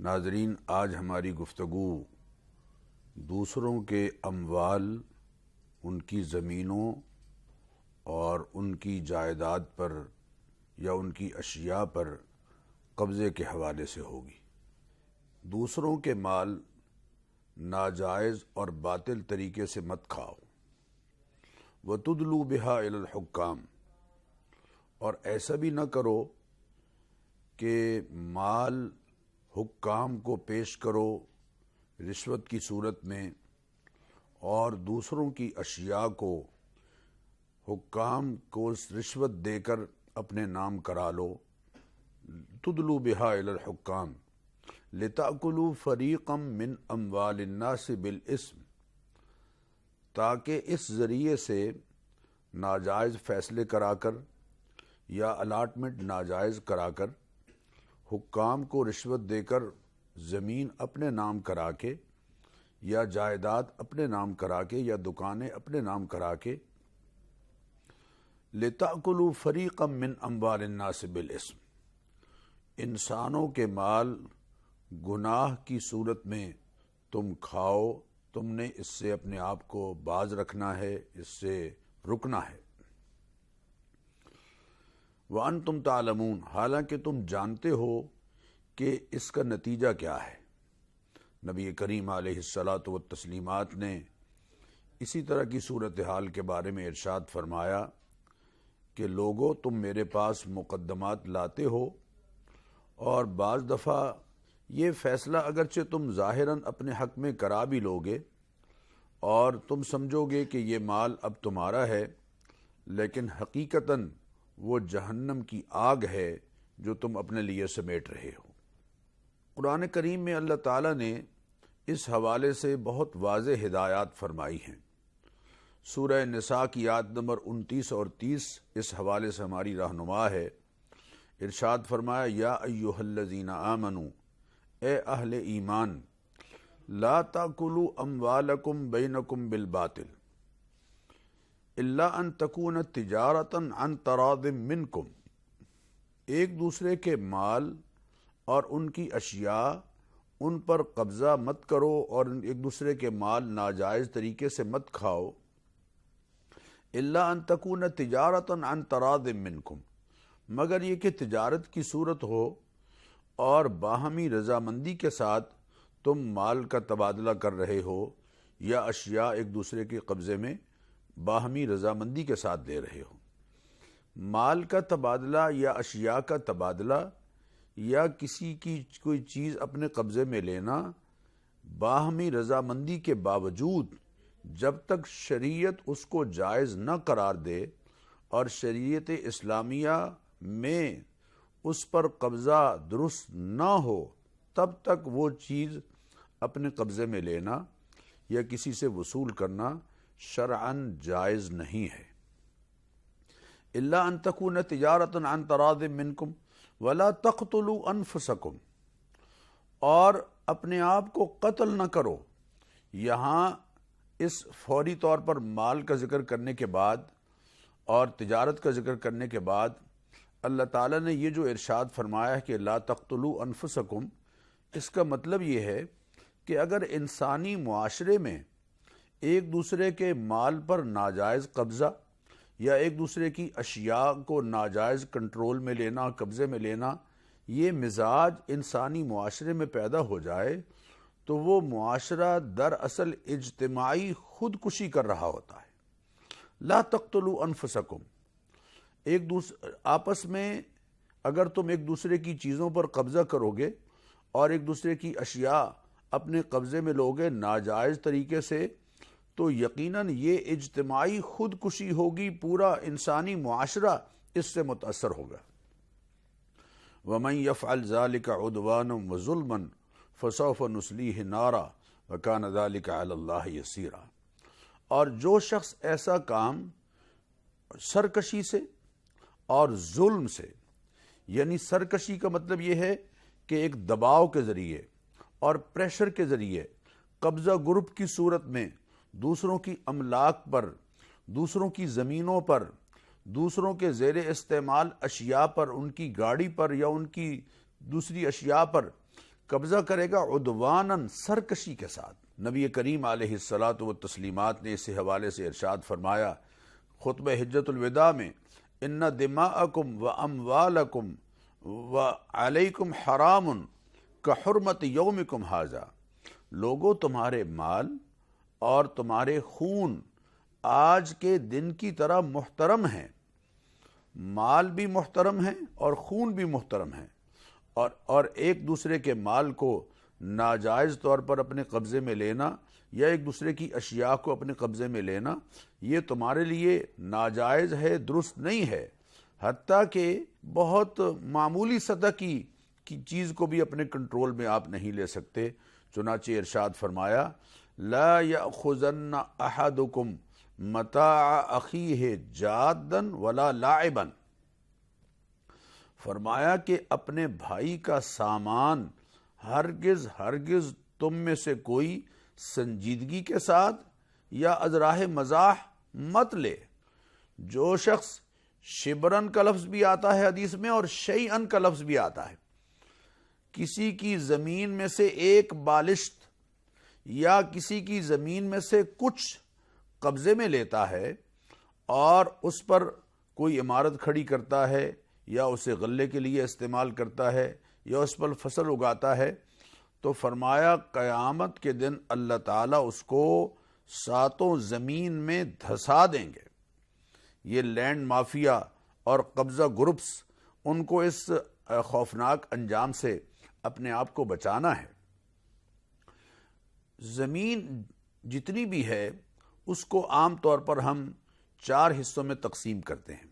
ناظرین، آج ہماری گفتگو دوسروں کے اموال، ان کی زمینوں اور ان کی جائیداد پر یا ان کی اشیاء پر قبضے کے حوالے سے ہوگی۔ دوسروں کے مال ناجائز اور باطل طریقے سے مت کھاؤ۔ وَتُدْلُوا بِهَا إِلَى الْحُكَّامِ، اور ایسا بھی نہ کرو کہ مال حکام کو پیش کرو رشوت کی صورت میں اور دوسروں کی اشیاء کو حکام کو رشوت دے کر اپنے نام کرا لو۔ تُدْلُوا بِهَا إِلَى الْحُكَّامِ لِتَأْكُلُوا فَرِيقًا مِّنْ أَمْوَالِ النَّاسِ بِالْإِثْمِ، تاکہ اس ذریعے سے ناجائز فیصلے کرا کر یا الاٹمنٹ ناجائز کرا کر حکام کو رشوت دے کر زمین اپنے نام کرا کے یا جائیداد اپنے نام کرا کے یا دکانیں اپنے نام کرا کے لِتَأْكُلُوا فَرِيقًا مِّنْ أَمْوَالِ النَّاسِ بِالْإِثْمِ، انسانوں کے مال گناہ کی صورت میں تم کھاؤ، تم نے اس سے اپنے آپ کو باز رکھنا ہے، اس سے رکنا ہے۔ وَأَنْتُمْ تَعْلَمُونَ، حالانکہ تم جانتے ہو کہ اس کا نتیجہ کیا ہے۔ نبی کریم علیہ الصلاۃ والتسلیمات نے اسی طرح کی صورتحال کے بارے میں ارشاد فرمایا کہ لوگو، تم میرے پاس مقدمات لاتے ہو اور بعض دفعہ یہ فیصلہ اگرچہ تم ظاہراً اپنے حق میں کرا بھی لوگے اور تم سمجھو گے کہ یہ مال اب تمہارا ہے، لیکن حقیقتاً وہ جہنم کی آگ ہے جو تم اپنے لیے سمیٹ رہے ہو۔ قرآن کریم میں اللہ تعالیٰ نے اس حوالے سے بہت واضح ہدایات فرمائی ہیں۔ سورہ نساء کی آیت نمبر 29 اور 30 اس حوالے سے ہماری رہنما ہے۔ ارشاد فرمایا، یا ایھا الذین آمنوا، اے اہل ایمان، لا تاکلوا اموالکم بینکم بالباطل الا ان تکون تجارتا عن تراض منکم، ایک دوسرے کے مال اور ان کی اشیاء ان پر قبضہ مت کرو اور ایک دوسرے کے مال ناجائز طریقے سے مت کھاؤ۔ الا ان تکون تجارتا عن تراض منکم، مگر یہ کہ تجارت کی صورت ہو اور باہمی رضامندی کے ساتھ تم مال کا تبادلہ کر رہے ہو یا اشیاء ایک دوسرے کے قبضے میں باہمی رضامندی کے ساتھ دے رہے ہو۔ مال کا تبادلہ یا اشیاء کا تبادلہ یا کسی کی کوئی چیز اپنے قبضے میں لینا باہمی رضامندی کے باوجود جب تک شریعت اس کو جائز نہ قرار دے اور شریعت اسلامیہ میں اس پر قبضہ درست نہ ہو، تب تک وہ چیز اپنے قبضے میں لینا یا کسی سے وصول کرنا شرعاً جائز نہیں ہے۔ الا ان تکون تجارتا عن تراض منکم ولا تقتلوا انفسکم، اور اپنے آپ کو قتل نہ کرو۔ یہاں اس فوری طور پر مال کا ذکر کرنے کے بعد اور تجارت کا ذکر کرنے کے بعد اللہ تعالیٰ نے یہ جو ارشاد فرمایا ہے کہ لا تقتلوا انفسکم، اس کا مطلب یہ ہے کہ اگر انسانی معاشرے میں ایک دوسرے کے مال پر ناجائز قبضہ یا ایک دوسرے کی اشیاء کو ناجائز کنٹرول میں لینا، قبضے میں لینا، یہ مزاج انسانی معاشرے میں پیدا ہو جائے تو وہ معاشرہ دراصل اجتماعی خودکشی کر رہا ہوتا ہے۔ لا تقتلوا انفسکم، آپس میں اگر تم ایک دوسرے کی چیزوں پر قبضہ کرو گے اور ایک دوسرے کی اشیاء اپنے قبضے میں لوگے ناجائز طریقے سے، تو یقیناً یہ اجتماعی خودکشی ہوگی، پورا انسانی معاشرہ اس سے متاثر ہوگا۔ وَمَن يَفْعَلْ ذَلِكَ عُدْوَانًا وَظُلْمًا فَسَوْفَ نُصْلِيهِ نَارًا وَكَانَ ذَلِكَ عَلَى اللَّهِ يَسِيرًا، اور جو شخص ایسا کام سرکشی سے اور ظلم سے، یعنی سرکشی کا مطلب یہ ہے کہ ایک دباؤ کے ذریعے اور پریشر کے ذریعے قبضہ گروپ کی صورت میں دوسروں کی املاک پر، دوسروں کی زمینوں پر، دوسروں کے زیر استعمال اشیاء پر، ان کی گاڑی پر یا ان کی دوسری اشیاء پر قبضہ کرے گا عدواناً، سرکشی کے ساتھ۔ نبی کریم علیہ الصلاۃ والتسلیمات نے اس حوالے سے ارشاد فرمایا خطبہ حجۃ الوداع میں، ان دماءکم و اموالکم و علیکم حرام کحرمت یومکم ھذا، لوگو تمہارے مال اور تمہارے خون آج کے دن کی طرح محترم ہیں، مال بھی محترم ہے اور خون بھی محترم ہے، اور ایک دوسرے کے مال کو ناجائز طور پر اپنے قبضے میں لینا یا ایک دوسرے کی اشیاء کو اپنے قبضے میں لینا یہ تمہارے لیے ناجائز ہے، درست نہیں ہے، حتیٰ کہ بہت معمولی سطح کی چیز کو بھی اپنے کنٹرول میں آپ نہیں لے سکتے۔ چنانچہ ارشاد فرمایا لا یأخذن احدکم متاع اخیہ جادا ولا لاعبا، فرمایا کہ اپنے بھائی کا سامان ہرگز تم میں سے کوئی سنجیدگی کے ساتھ یا از راہ مزاح مت لے۔ جو شخص شبرن کا لفظ بھی آتا ہے حدیث میں اور شیئن کا لفظ بھی آتا ہے، کسی کی زمین میں سے ایک بالشت یا کسی کی زمین میں سے کچھ قبضے میں لیتا ہے اور اس پر کوئی عمارت کھڑی کرتا ہے یا اسے غلے کے لیے استعمال کرتا ہے یا اس پر فصل اگاتا ہے، تو فرمایا قیامت کے دن اللہ تعالیٰ اس کو ساتوں زمین میں دھسا دیں گے۔ یہ لینڈ مافیا اور قبضہ گروپس، ان کو اس خوفناک انجام سے اپنے آپ کو بچانا ہے۔ زمین جتنی بھی ہے اس کو عام طور پر ہم 4 حصوں میں تقسیم کرتے ہیں۔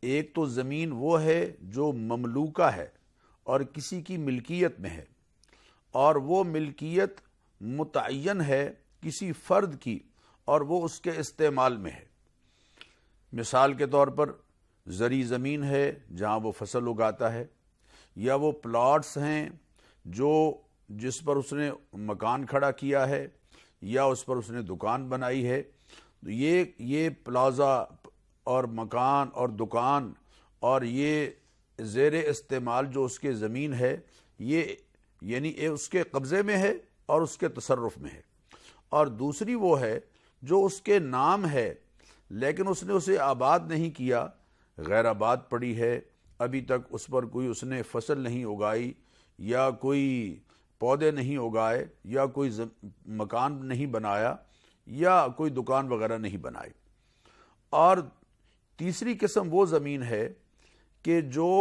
ایک تو زمین وہ ہے جو مملوکہ ہے اور کسی کی ملکیت میں ہے، اور وہ ملکیت متعین ہے کسی فرد کی اور وہ اس کے استعمال میں ہے۔ مثال کے طور پر زرعی زمین ہے جہاں وہ فصل اگاتا ہے، یا وہ پلاٹس ہیں جس پر اس نے مکان کھڑا کیا ہے یا اس پر اس نے دکان بنائی ہے۔ یہ پلازا اور مکان اور دکان اور یہ زیر استعمال جو اس کے زمین ہے، یہ یعنی اس کے قبضے میں ہے اور اس کے تصرف میں ہے۔ اور دوسری وہ ہے جو اس کے نام ہے لیکن اس نے اسے آباد نہیں کیا، غیر آباد پڑی ہے، ابھی تک اس پر کوئی اس نے فصل نہیں اگائی یا کوئی پودے نہیں اگائے یا کوئی مکان نہیں بنایا یا کوئی دکان وغیرہ نہیں بنائی۔ اور تیسری قسم وہ زمین ہے کہ جو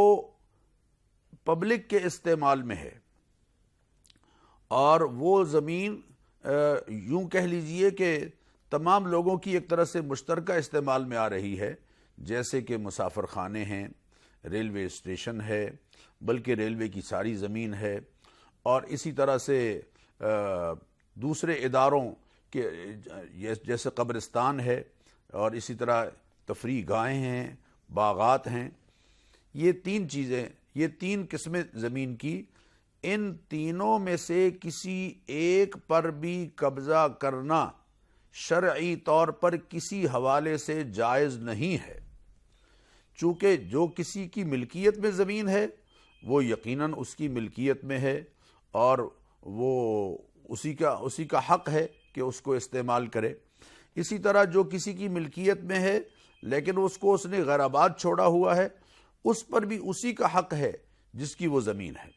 پبلک کے استعمال میں ہے، اور وہ زمین یوں کہہ لیجئے کہ تمام لوگوں کی ایک طرح سے مشترکہ استعمال میں آ رہی ہے، جیسے کہ مسافر خانے ہیں، ریلوے اسٹیشن ہے، بلکہ ریلوے کی ساری زمین ہے، اور اسی طرح سے دوسرے اداروں کے جیسے قبرستان ہے، اور اسی طرح تفریح گاہیں ہیں، باغات ہیں۔ یہ 3 چیزیں، یہ 3 قسمیں زمین کی، ان تینوں میں سے کسی ایک پر بھی قبضہ کرنا شرعی طور پر کسی حوالے سے جائز نہیں ہے، چونکہ جو کسی کی ملکیت میں زمین ہے وہ یقیناً اس کی ملکیت میں ہے اور وہ اسی کا حق ہے کہ اس کو استعمال کرے۔ اسی طرح جو کسی کی ملکیت میں ہے لیکن اس نے غیر آباد چھوڑا ہوا ہے، اس پر بھی اسی کا حق ہے جس کی وہ زمین ہے۔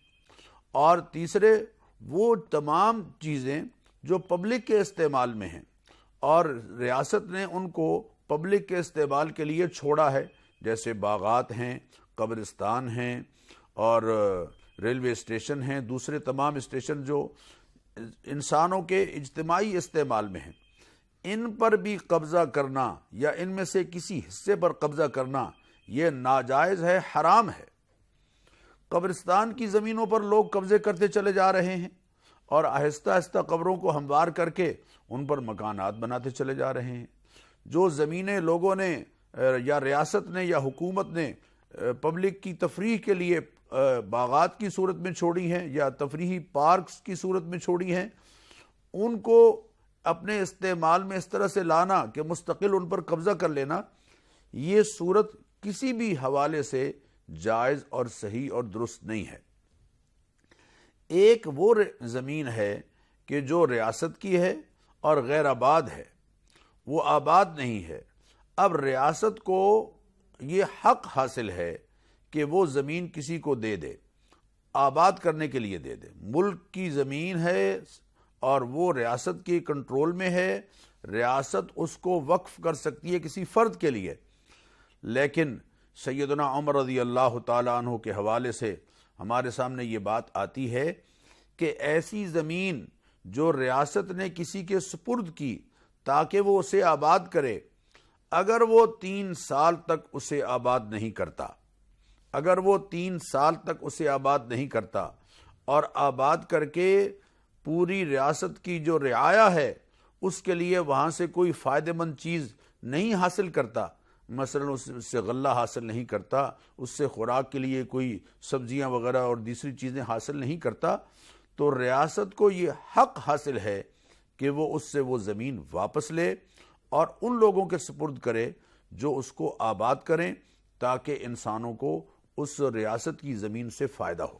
اور تیسرے وہ تمام چیزیں جو پبلک کے استعمال میں ہیں اور ریاست نے ان کو پبلک کے استعمال کے لیے چھوڑا ہے، جیسے باغات ہیں، قبرستان ہیں اور ریلوے اسٹیشن ہیں، دوسرے تمام اسٹیشن جو انسانوں کے اجتماعی استعمال میں ہیں، ان پر بھی قبضہ کرنا یا ان میں سے کسی حصے پر قبضہ کرنا یہ ناجائز ہے، حرام ہے۔ قبرستان کی زمینوں پر لوگ قبضے کرتے چلے جا رہے ہیں اور آہستہ آہستہ قبروں کو ہموار کر کے ان پر مکانات بناتے چلے جا رہے ہیں۔ جو زمینیں لوگوں نے یا ریاست نے یا حکومت نے پبلک کی تفریح کے لیے باغات کی صورت میں چھوڑی ہیں یا تفریحی پارکس کی صورت میں چھوڑی ہیں، ان کو اپنے استعمال میں اس طرح سے لانا کہ مستقل ان پر قبضہ کر لینا، یہ صورت کسی بھی حوالے سے جائز اور صحیح اور درست نہیں ہے۔ ایک وہ زمین ہے کہ جو ریاست کی ہے اور غیر آباد ہے، وہ آباد نہیں ہے۔ اب ریاست کو یہ حق حاصل ہے کہ وہ زمین کسی کو دے دے، آباد کرنے کے لیے دے دے۔ ملک کی زمین ہے اور وہ ریاست کے کنٹرول میں ہے، ریاست اس کو وقف کر سکتی ہے کسی فرد کے لیے۔ لیکن سیدنا عمر رضی اللہ تعالیٰ عنہ کے حوالے سے ہمارے سامنے یہ بات آتی ہے کہ ایسی زمین جو ریاست نے کسی کے سپرد کی تاکہ وہ اسے آباد کرے، اگر وہ 3 سال تک اسے آباد نہیں کرتا، اگر وہ 3 سال تک اسے آباد نہیں کرتا اور آباد کر کے پوری ریاست کی جو رعایا ہے اس کے لیے وہاں سے کوئی فائدہ مند چیز نہیں حاصل کرتا، مثلا اس سے غلہ حاصل نہیں کرتا، اس سے خوراک کے لیے کوئی سبزیاں وغیرہ اور دوسری چیزیں حاصل نہیں کرتا، تو ریاست کو یہ حق حاصل ہے کہ وہ اس سے وہ زمین واپس لے اور ان لوگوں کے سپرد کرے جو اس کو آباد کریں تاکہ انسانوں کو اس ریاست کی زمین سے فائدہ ہو۔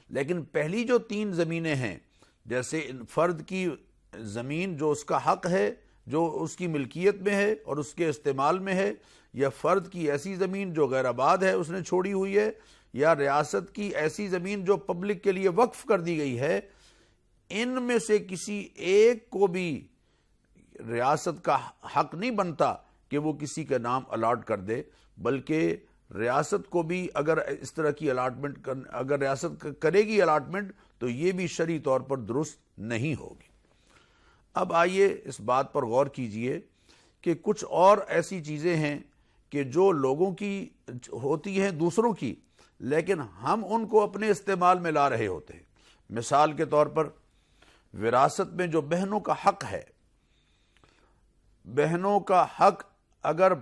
لیکن پہلی جو 3 زمینیں ہیں، جیسے فرد کی زمین جو اس کا حق ہے، جو اس کی ملکیت میں ہے اور اس کے استعمال میں ہے، یا فرد کی ایسی زمین جو غیر آباد ہے اس نے چھوڑی ہوئی ہے، یا ریاست کی ایسی زمین جو پبلک کے لیے وقف کر دی گئی ہے، ان میں سے کسی ایک کو بھی ریاست کا حق نہیں بنتا کہ وہ کسی کا نام الاٹ کر دے، بلکہ ریاست کو بھی اگر اس طرح کی الاٹمنٹ اگر ریاست کرے گی الاٹمنٹ تو یہ بھی شرعی طور پر درست نہیں ہوگی۔ اب آئیے اس بات پر غور کیجئے کہ کچھ اور ایسی چیزیں ہیں کہ جو لوگوں کی ہوتی ہیں، دوسروں کی، لیکن ہم ان کو اپنے استعمال میں لا رہے ہوتے ہیں۔ مثال کے طور پر وراثت میں جو بہنوں کا حق ہے، بہنوں کا حق اگر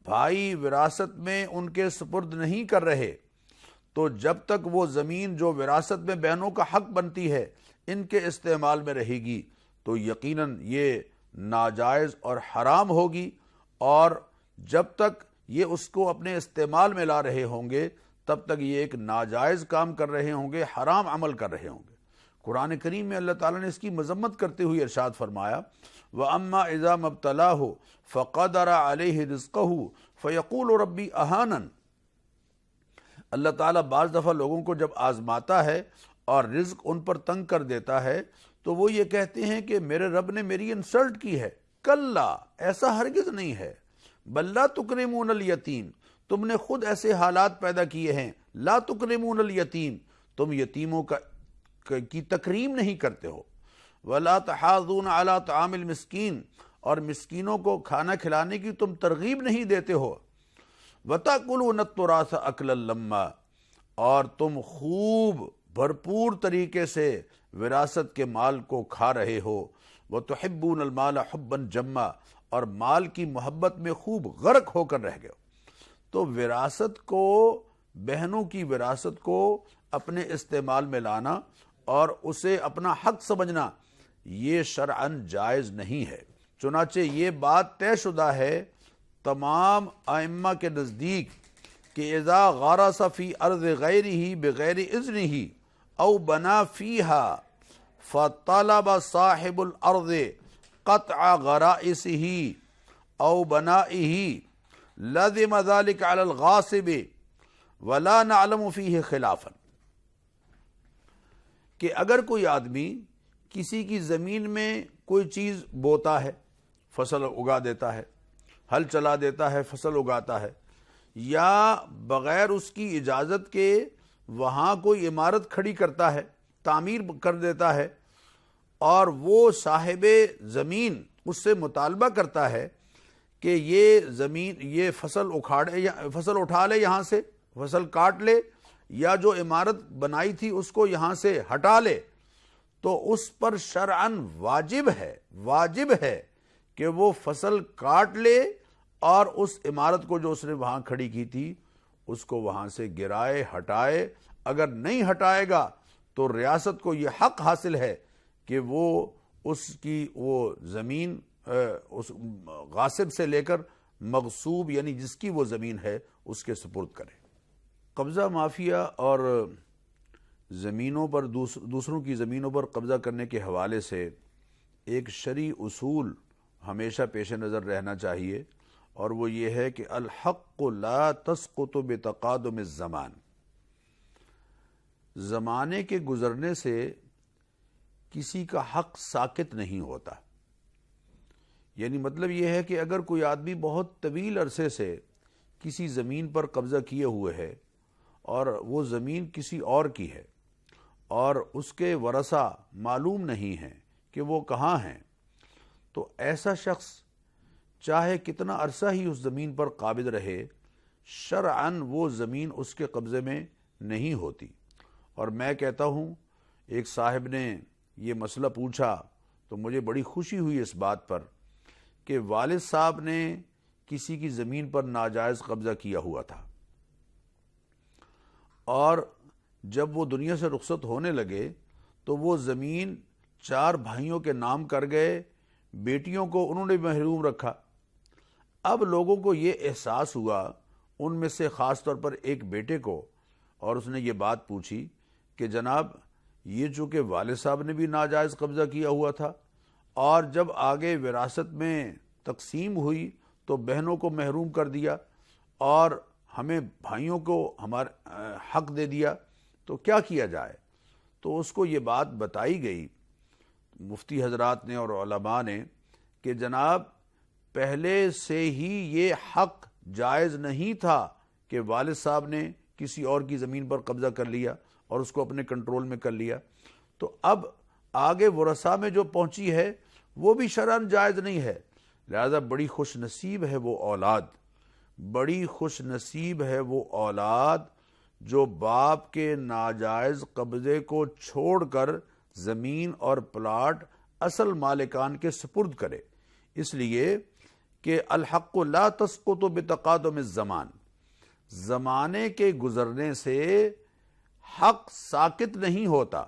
بھائی وراثت میں ان کے سپرد نہیں کر رہے تو جب تک وہ زمین جو وراثت میں بہنوں کا حق بنتی ہے ان کے استعمال میں رہے گی تو یقیناً یہ ناجائز اور حرام ہوگی، اور جب تک یہ اس کو اپنے استعمال میں لا رہے ہوں گے تب تک یہ ایک ناجائز کام کر رہے ہوں گے، حرام عمل کر رہے ہوں گے۔ قرآن کریم میں اللہ تعالیٰ نے اس کی مذمت کرتے ہوئے ارشاد فرمایا، وَأَمَّا إِذَا مَبْتَلَاهُ فَقَدَرَ عَلَيْهِ رِزْقَهُ فَيَقُولُ رَبِّي أَهَانَنِ۔ اللہ تعالیٰ بعض دفعہ لوگوں کو جب آزماتا ہے اور رزق ان پر تنگ کر دیتا ہے تو وہ یہ کہتے ہیں کہ میرے رب نے میری انسلٹ کی ہے۔ کلا، ایسا ہرگز نہیں ہے۔ بل لا تکرمون الیتیم، تم نے خود ایسے حالات پیدا کیے ہیں۔ لا تکرمون الیتیم، تم یتیموں کی تکریم نہیں کرتے ہو۔ ولا تحاضون علی طعام المسکین، اور مسکینوں کو کھانا کھلانے کی تم ترغیب نہیں دیتے ہو۔ وتأکلون التراث اکلا لما، اور تم خوب بھرپور طریقے سے وراثت کے مال کو کھا رہے ہو۔ وتحبون المال حبا جما، اور مال کی محبت میں خوب غرق ہو کر رہ گئے ہو۔ تو وراثت کو، بہنوں کی وراثت کو اپنے استعمال میں لانا اور اسے اپنا حق سمجھنا یہ شرعاً جائز نہیں ہے۔ چنانچہ یہ بات طے شدہ ہے تمام ائمہ کے نزدیک کہ اذا غارس فی ارض غیرہ بغیر اذنہ او بنا فیہا فطلب صاحب الارض قطع غرائسہ او بنائہ لزم ذلك علی الغاصب ولا نعلم فیہ خلافا، کہ اگر کوئی آدمی کسی کی زمین میں کوئی چیز بوتا ہے، فصل اگا دیتا ہے، ہل چلا دیتا ہے، فصل اگاتا ہے، یا بغیر اس کی اجازت کے وہاں کوئی عمارت کھڑی کرتا ہے، تعمیر کر دیتا ہے، اور وہ صاحب زمین اس سے مطالبہ کرتا ہے کہ یہ زمین، یہ فصل اٹھا لے، یہاں سے فصل کاٹ لے، یا جو عمارت بنائی تھی اس کو یہاں سے ہٹا لے، تو اس پر شرعاً واجب ہے کہ وہ فصل کاٹ لے اور اس عمارت کو جو اس نے وہاں کھڑی کی تھی اس کو وہاں سے گرائے، ہٹائے۔ اگر نہیں ہٹائے گا تو ریاست کو یہ حق حاصل ہے کہ وہ اس کی وہ زمین اس غاصب سے لے کر مغصوب، یعنی جس کی وہ زمین ہے، اس کے سپرد کرے۔ قبضہ مافیا اور زمینوں پر دوسروں کی زمینوں پر قبضہ کرنے کے حوالے سے ایک شرعی اصول ہمیشہ پیش نظر رہنا چاہیے، اور وہ یہ ہے کہ الحق لا تسقط بتقادم الزمان، زمانے کے گزرنے سے کسی کا حق ساقط نہیں ہوتا۔ یعنی مطلب یہ ہے کہ اگر کوئی آدمی بہت طویل عرصے سے کسی زمین پر قبضہ کیے ہوئے ہے اور وہ زمین کسی اور کی ہے اور اس کے ورثہ معلوم نہیں ہیں کہ وہ کہاں ہیں، تو ایسا شخص چاہے کتنا عرصہ ہی اس زمین پر قابض رہے، شرعاً وہ زمین اس کے قبضے میں نہیں ہوتی۔ اور میں کہتا ہوں، ایک صاحب نے یہ مسئلہ پوچھا تو مجھے بڑی خوشی ہوئی اس بات پر کہ والد صاحب نے کسی کی زمین پر ناجائز قبضہ کیا ہوا تھا، اور جب وہ دنیا سے رخصت ہونے لگے تو وہ زمین 4 بھائیوں کے نام کر گئے، بیٹیوں کو انہوں نے محروم رکھا۔ اب لوگوں کو یہ احساس ہوا، ان میں سے خاص طور پر ایک بیٹے کو، اور اس نے یہ بات پوچھی کہ جناب یہ چونکہ والد صاحب نے بھی ناجائز قبضہ کیا ہوا تھا، اور جب آگے وراثت میں تقسیم ہوئی تو بہنوں کو محروم کر دیا اور ہمیں بھائیوں کو ہمارا حق دے دیا، تو کیا کیا جائے؟ تو اس کو یہ بات بتائی گئی مفتی حضرات نے اور علماء نے کہ جناب پہلے سے ہی یہ حق جائز نہیں تھا کہ والد صاحب نے کسی اور کی زمین پر قبضہ کر لیا اور اس کو اپنے کنٹرول میں کر لیا، تو اب آگے ورثاء میں جو پہنچی ہے وہ بھی شرعاً جائز نہیں ہے۔ لہذا بڑی خوش نصیب ہے وہ اولاد، بڑی خوش نصیب ہے وہ اولاد جو باپ کے ناجائز قبضے کو چھوڑ کر زمین اور پلاٹ اصل مالکان کے سپرد کرے، اس لیے کہ الحق لا تسقط بتقادم الزمان، زمانے کے گزرنے سے حق ساقط نہیں ہوتا،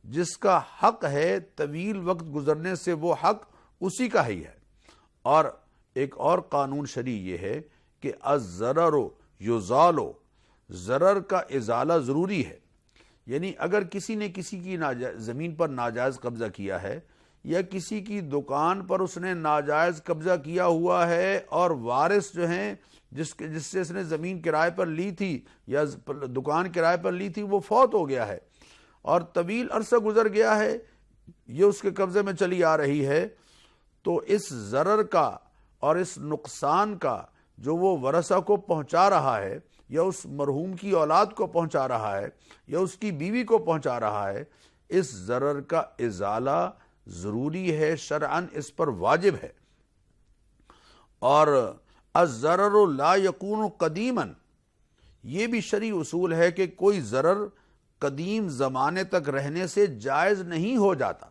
جس کا حق ہے طویل وقت گزرنے سے وہ حق اسی کا ہی ہے۔ اور ایک اور قانون شرعی یہ ہے کہ الضرر یزال، ضرر کا ازالہ ضروری ہے۔ یعنی اگر کسی نے کسی کی زمین پر ناجائز قبضہ کیا ہے، یا کسی کی دکان پر اس نے ناجائز قبضہ کیا ہوا ہے اور وارث جو ہیں جس سے اس نے زمین کرائے پر لی تھی یا دکان کرائے پر لی تھی وہ فوت ہو گیا ہے اور طویل عرصہ گزر گیا ہے، یہ اس کے قبضے میں چلی آ رہی ہے، تو اس ضرر کا اور اس نقصان کا جو وہ ورثہ کو پہنچا رہا ہے یا اس مرحوم کی اولاد کو پہنچا رہا ہے یا اس کی بیوی کو پہنچا رہا ہے، اس ضرر کا ازالہ ضروری ہے، شرعاً اس پر واجب ہے۔ اور الضرر لا یکون قدیما، یہ بھی شرعی اصول ہے کہ کوئی ضرر قدیم زمانے تک رہنے سے جائز نہیں ہو جاتا۔